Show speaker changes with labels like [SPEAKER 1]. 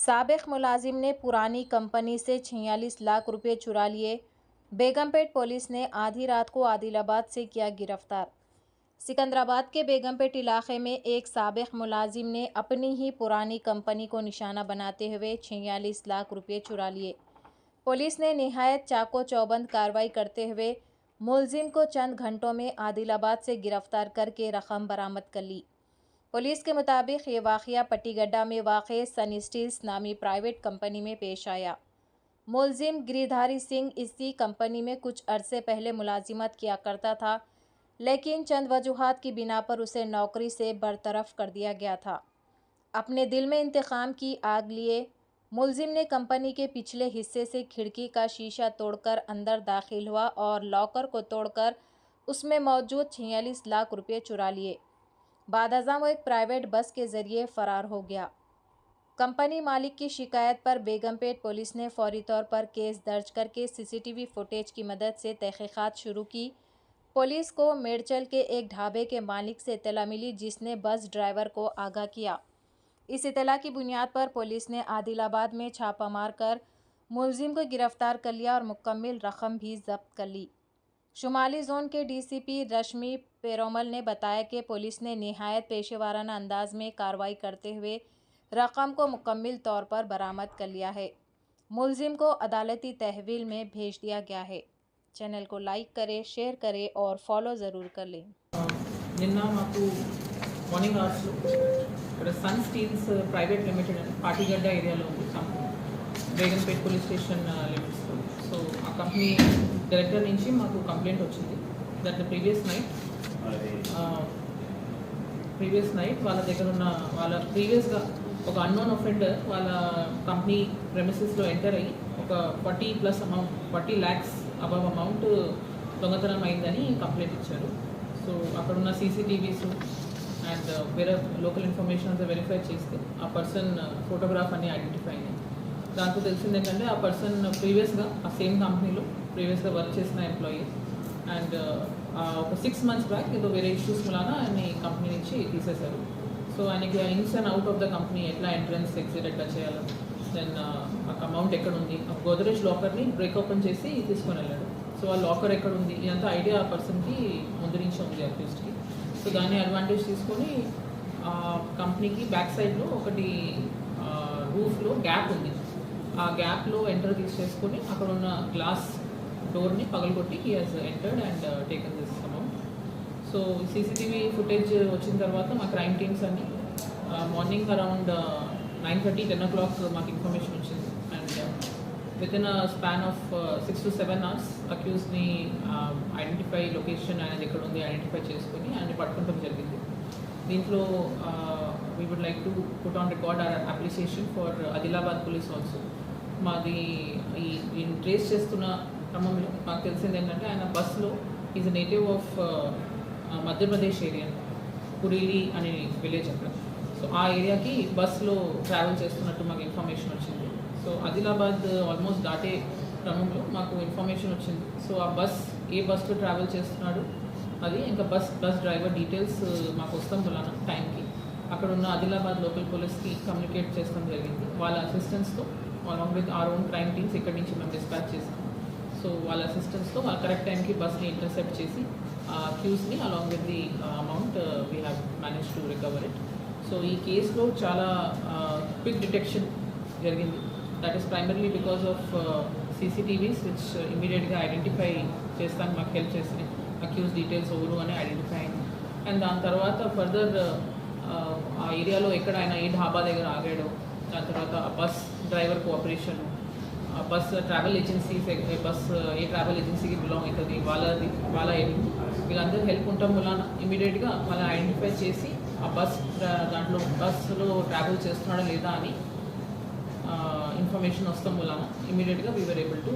[SPEAKER 1] साबिक मुलाजिम ने पुरानी कंपनी से 46 लाख रुपए चुरा लिए। बेगमपेट पुलिस ने आधी रात को आदिलाबाद से किया गिरफ्तार। सिकंदराबाद के बेगमपेट इलाके में एक साबिक मुलाजिम ने अपनी ही पुरानी कंपनी को निशाना बनाते हुए 46 लाख रुपए चुरा लिए। पुलिस ने निहायत चाको चौबंद कार्रवाई करते हुए मुलजिम को चंद घंटों में आदिलाबाद से गिरफ्तार करके रकम बरामद कर ली। पुलिस के मुताबिक ये वाक़या पट्टीगड्डा में वाक़ सन स्टील्स नामी प्राइवेट कंपनी में पेश आया। मुलजिम गिरिधारी सिंह इसी कंपनी में कुछ अरसे पहले मुलाजिमत किया करता था, लेकिन चंद वजूहात की बिना पर उसे नौकरी से बरतरफ कर दिया गया था। अपने दिल में इंतकाम की आग लिए मुलजिम ने कंपनी के पिछले हिस्से से खिड़की का शीशा तोड़कर अंदर दाखिल हुआ और लॉकर को तोड़कर उसमें मौजूद 46 लाख रुपये चुरा लिए। बादअज़ां वो एक प्राइवेट बस के ज़रिए फ़रार हो गया। कंपनी मालिक की शिकायत पर बेगमपेट पुलिस ने फौरी तौर पर केस दर्ज करके सीसीटीवी फुटेज की मदद से तहक़ीक़ात शुरू की। पुलिस को मेडचल के एक ढाबे के मालिक से इत्तला मिली, जिसने बस ड्राइवर को आगाह किया। इस इत्तला की बुनियाद पर पुलिस ने आदिलाबाद में छापा मारकर मुलजिम को गिरफ्तार कर लिया और मुकम्मल रकम भी जब्त कर ली। शुमाली जोन के डीसीपी रश्मि पेरोमल ने बताया कि पुलिस ने निहायत पेशेवाराना अंदाज में कार्रवाई करते हुए रकम को मुकम्मल तौर पर बरामद कर लिया है। मुलजिम को अदालती तहवील में भेज दिया गया है। चैनल को लाइक करें, शेयर करें और फॉलो ज़रूर कर लें।
[SPEAKER 2] నిన్న మాకు మార్నింగ్ అవర్స్లో ఇక్కడ సన్ స్టీల్స్ ప్రైవేట్ లిమిటెడ్ అని పాటిగడ్డ ఏరియాలో ఉంది కంపెనీ, బేగంపేట్ పోలీస్ స్టేషన్ లిమిట్స్లో. సో ఆ కంపెనీ డైరెక్టర్ నుంచి మాకు కంప్లైంట్ వచ్చింది దట్ ద ప్రీవియస్ నైట్ వాళ్ళ దగ్గర ఉన్న వాళ్ళ ప్రీవియస్గా ఒక అన్నోన్ అఫెండర్ వాళ్ళ కంపెనీ ప్రెమిసెస్లో ఎంటర్ అయ్యి ఒక 40 lakhs అబవ్ అమౌంట్ దొంగతనం అయిందని కంప్లైంట్ ఇచ్చారు. సో అక్కడున్న సీసీటీవీస్ అండ్ వేరే లోకల్ ఇన్ఫర్మేషన్ అంతా వెరిఫై చేస్తే ఆ పర్సన్ ఫోటోగ్రాఫ్ అని ఐడెంటిఫై అయింది. దాంతో తెలిసింది ఏంటంటే ఆ పర్సన్ ప్రీవియస్గా ఆ సేమ్ కంపెనీలో ప్రీవియస్గా వర్క్ చేసిన ఎంప్లాయీ అండ్ ఒక 6 months బ్యాక్ ఏదో వేరే ఇష్యూస్ వలన ఆయన్ని కంపెనీ నుంచి తీసేశారు. సో ఆయనకి ఇన్స్ and out of the company ఎట్లా ఎంట్రన్స్ ఎగ్జిట్ ఎట్లా చేయాలి, దెన్ ఆ అమౌంట్ ఎక్కడ ఉంది, ఆ గోదరేజ్ లాకర్ని బ్రేక్ ఓపెన్ చేసి తీసుకొని వెళ్ళాడు. సో ఆ లాకర్ ఎక్కడ ఉంది ఇదంతా ఐడియా ఆ పర్సన్కి ముందు నుంచి ఉంది అట్లీస్ట్కి. సో దాన్ని అడ్వాంటేజ్ తీసుకొని ఆ కంపెనీకి బ్యాక్ సైడ్లో ఒకటి రూఫ్లో గ్యాప్ ఉంది. ఆ గ్యాప్లో ఎంటర్ తీసేసుకొని అక్కడ ఉన్న గ్లాస్ డోర్ని పగలగొట్టి he has entered and taken this amount. So CCTV footage వచ్చిన తర్వాత మా క్రైమ్ టీమ్స్ అన్ని మార్నింగ్ అరౌండ్ 9:30, 10 o'clock మాకు ఇన్ఫర్మేషన్ వచ్చింది. And with in a span of 6 to 7 hours అక్యూజ్ని ఐడెంటిఫై లొకేషన్ అనేది ఎక్కడ ఉంది ఐడెంటిఫై చేసుకొని ఆయన్ని పట్టుకోవడం జరిగింది. దీంట్లో we would like to put on record our appreciation for Adilabad police also. మాది ఈ ట్రేస్ చేస్తున్న క్రమంలో మాకు తెలిసింది ఏంటంటే ఆయన బస్సులో is a native of Madhya Pradesh area, Kurili అనే విలేజ్ అక్కడ. సో ఆ ఏరియాకి బస్సులో ట్రావెల్ చేస్తున్నట్టు మాకు ఇన్ఫర్మేషన్ వచ్చింది. సో ఆదిలాబాద్ ఆల్మోస్ట్ దాటే క్రమంలో మాకు ఇన్ఫర్మేషన్ వచ్చింది. సో ఆ ఏ బస్లో ట్రావెల్ చేస్తున్నాడు అది ఇంకా బస్ డ్రైవర్ డీటెయిల్స్ మాకు వస్తాం వలన టైంకి అక్కడ ఉన్న ఆదిలాబాద్ లోకల్ పోలీస్కి కమ్యూనికేట్ చేస్తాం జరిగింది. వాళ్ళ అసిస్టెన్స్తో along with our own crime teams ఇక్కడి నుంచి మేము డిస్పాచ్ చేస్తాం. సో వాళ్ళ అసిస్టెన్స్తో వాళ్ళ కరెక్ట్ టైంకి బస్ని ఇంటర్సెప్ట్ చేసి క్యూస్ని along with the amount we have manage to recover it. So ఈ కేసులో చాలా క్విక్ డిటెక్షన్ జరిగింది. That is primarily because of CCTVs which ఇమీడియట్గా ఐడెంటిఫై చేస్తానికి మాకు హెల్ప్ చేసినాయి. అక్యూజ్ డీటెయిల్స్ ఎవరు అని ఐడెంటిఫై అయింది. అండ్ దాని తర్వాత ఫర్దర్ ఆ ఏరియాలో ఎక్కడ ఆయన ఏ ఢాబా దగ్గర ఆగాడో, దాని తర్వాత bus driver cooperation, bus travel agencies bus ఏ ట్రావెల్ ఏజెన్సీకి బిలాంగ్ అవుతుంది వాళ్ళ వీళ్ళందరూ హెల్ప్ ఉండటం వలన ఇమీడియట్గా వాళ్ళని ఐడెంటిఫై చేసి ఆ దాంట్లో బస్సులో ట్రావెల్ చేస్తున్నాడా లేదా అని ఇన్ఫర్మేషన్ వస్తాం వలన ఇమీడియట్గా వీ వర్ ఏబుల్ టు